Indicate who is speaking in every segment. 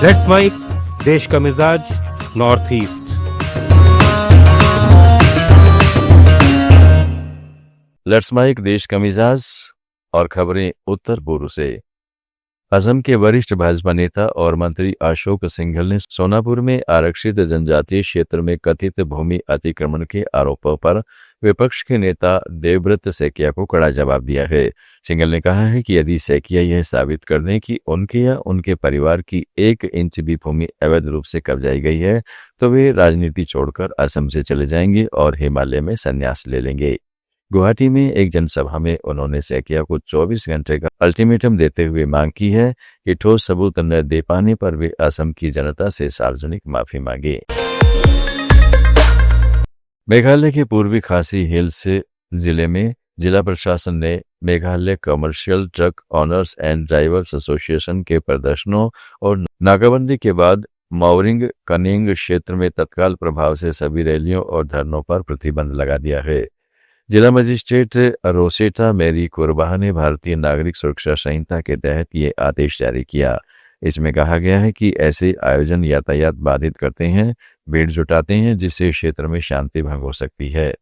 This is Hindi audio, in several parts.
Speaker 1: लेट्स माइक देश का मिजाज नॉर्थ ईस्ट।
Speaker 2: लेट्स माइक देश का मिजाज और खबरें उत्तर पूर्व से। असम के वरिष्ठ भाजपा नेता और मंत्री अशोक सिंघल ने सोनापुर में आरक्षित जनजातीय क्षेत्र में कथित भूमि अतिक्रमण के आरोपों पर विपक्ष के नेता देवव्रत सैकिया को कड़ा जवाब दिया है। सिंघल ने कहा है कि यदि सैकिया यह साबित कर दें कि उनके या उनके परिवार की 1 इंच भी भूमि अवैध रूप से कब्जाई गई है तो वे राजनीति छोड़कर असम से चले जाएंगे और हिमालय में संन्यास ले लेंगे। गुवाहाटी में एक जनसभा में उन्होंने सैकिया को 24 घंटे का अल्टीमेटम देते हुए मांग की है कि ठोस सबूत न दे पाने पर वे असम की जनता से सार्वजनिक माफी मांगे। मेघालय के पूर्वी खासी हिल्स जिले में जिला प्रशासन ने Meghalaya commercial truck owners and drivers association के प्रदर्शनों और नाकाबंदी के बाद माउरिंग कनिंग क्षेत्र में तत्काल प्रभाव से सभी रैलियों और धरनों पर प्रतिबंध लगा दिया है। जिला मजिस्ट्रेट रोसेटा मेरी कुरबाह ने भारतीय नागरिक सुरक्षा संहिता के तहत ये आदेश जारी किया। इसमें कहा गया है कि ऐसे आयोजन यातायात बाधित करते हैं, भीड़ जुटाते हैं, जिससे क्षेत्र में शांति भंग हो सकती है।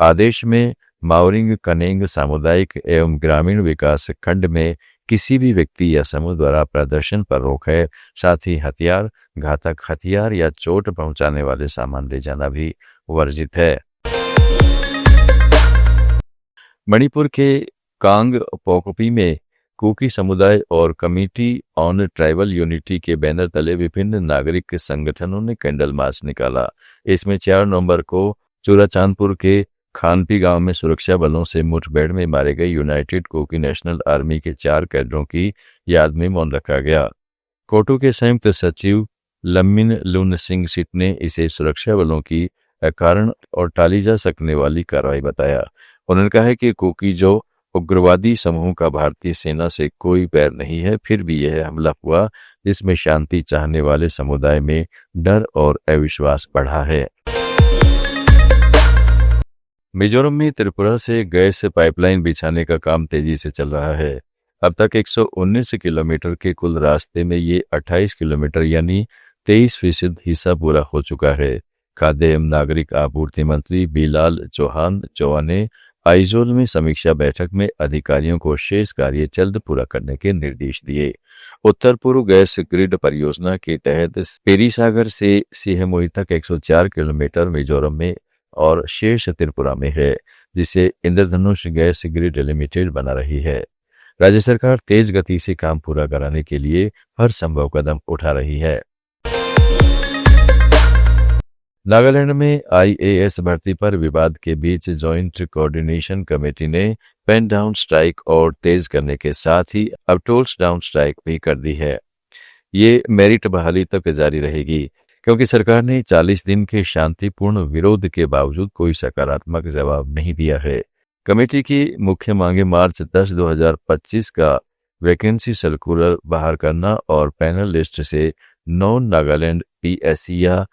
Speaker 2: आदेश में माउरिंग कनेंग सामुदायिक एवं ग्रामीण विकास खंड में किसी भी व्यक्ति या समूह द्वारा प्रदर्शन पर रोक है। साथ ही हथियार, घातक हथियार या चोट पहुंचाने वाले सामान ले जाना भी वर्जित है। मणिपुर के कांग पोकपी में कुकी समुदाय और कमिटी ऑन ट्राइबल यूनिटी के बैनर तले विभिन्न नागरिक संगठनों ने कैंडल मार्च निकाला। इसमें 4 नवंबर को चूराचांदपुर के खानपी गांव में सुरक्षा बलों से मुठभेड़ में मारे गए यूनाइटेड कुकी नेशनल आर्मी के 4 कैडरों की याद में मौन रखा गया। कोटू के संयुक्त सचिव लम्मिन लुन सिंह सिट ने इसे सुरक्षा बलों की अकारण और टाली जा सकने वाली कार्रवाई बताया। उन्होंने कहा है कि कुकी जो उग्रवादी समूह का भारतीय सेना से कोई पैर नहीं है, फिर भी यह हमला हुआ जिसमें शांति चाहने वाले समुदाय में डर और अविश्वास बढ़ा है। मिजोरम में त्रिपुरा से गैस पाइपलाइन बिछाने का काम तेजी से चल रहा है। अब तक 119 किलोमीटर के कुल रास्ते में ये 28 किलोमीटर यानी 23% हिस्सा पूरा हो चुका है। खाद्य एवं नागरिक आपूर्ति मंत्री बिलाल चौहान ने आइजोल में समीक्षा बैठक में अधिकारियों को शेष कार्य जल्द पूरा करने के निर्देश दिए। उत्तर पूर्व गैस ग्रिड परियोजना के तहत पेरीसागर से सिहमोई तक 104 किलोमीटर मिजोरम में और शेष त्रिपुरा में है, जिसे इंद्रधनुष गैस ग्रिड लिमिटेड बना रही है। राज्य सरकार तेज गति से काम पूरा कराने के लिए हर संभव कदम उठा रही है। नागालैंड में IAS भर्ती पर विवाद के बीच जॉइंट कोऑर्डिनेशन कमेटी ने पेन डाउन स्ट्राइक और तेज करने के साथ ही अब टोल्स डाउन स्ट्राइक भी कर दी है। ये मेरिट बहाली तक जारी रहेगी क्योंकि सरकार ने 40 दिन के शांतिपूर्ण विरोध के बावजूद कोई सकारात्मक जवाब नहीं दिया है। कमेटी की मुख्य मांगे मार्च 10, 2025 का वैकेंसी सर्कुलर बाहर करना और पैनल लिस्ट से नॉन नागालैंड PSC या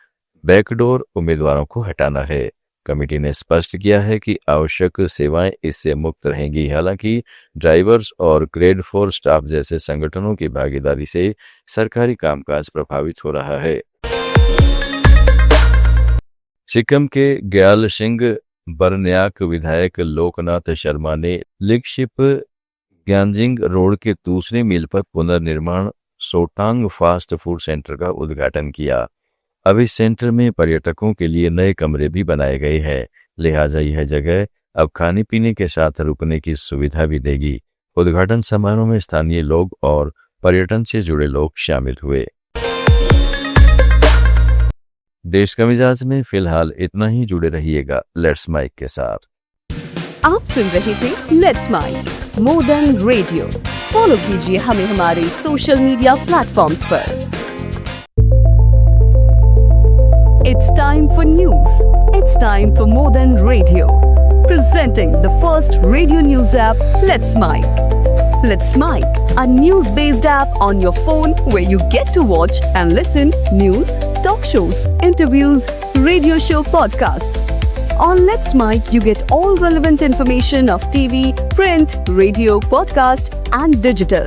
Speaker 2: बैकडोर उम्मीदवारों को हटाना है। कमेटी ने स्पष्ट किया है कि आवश्यक सेवाएं इससे मुक्त रहेंगी। हालांकि ड्राइवर्स और ग्रेड 4 स्टाफ जैसे संगठनों की भागीदारी से सरकारी कामकाज प्रभावित हो रहा है। सिक्किम के ग्याल सिंह बरन्याक विधायक लोकनाथ शर्मा ने लिगशिप ग्यानजिंग रोड के दूसरे मील पर पुनर्निर्माण सोटांग फास्ट फूड सेंटर का उद्घाटन किया। अब इस सेंटर में पर्यटकों के लिए नए कमरे भी बनाए गए हैं, लिहाजा यह जगह अब खाने पीने के साथ रुकने की सुविधा भी देगी। उद्घाटन समारोह में स्थानीय लोग और पर्यटन से जुड़े लोग शामिल हुए। देश का मिजाज में फिलहाल इतना ही। जुड़े रहिएगा लेट्स माइक के साथ।
Speaker 3: आप सुन रहे थे let's mic more than radio. Follow कीजिए हमें हमारे सोशल मीडिया प्लेटफॉर्म्स पर। It's time for news. It's time for More Than Radio. Presenting the first radio news app, Let's Mic. Let's Mic, a news-based app on your phone where you get to watch and listen news, talk shows, interviews, radio show podcasts. On Let's Mic, you get all relevant information of TV, print, radio, podcast and digital.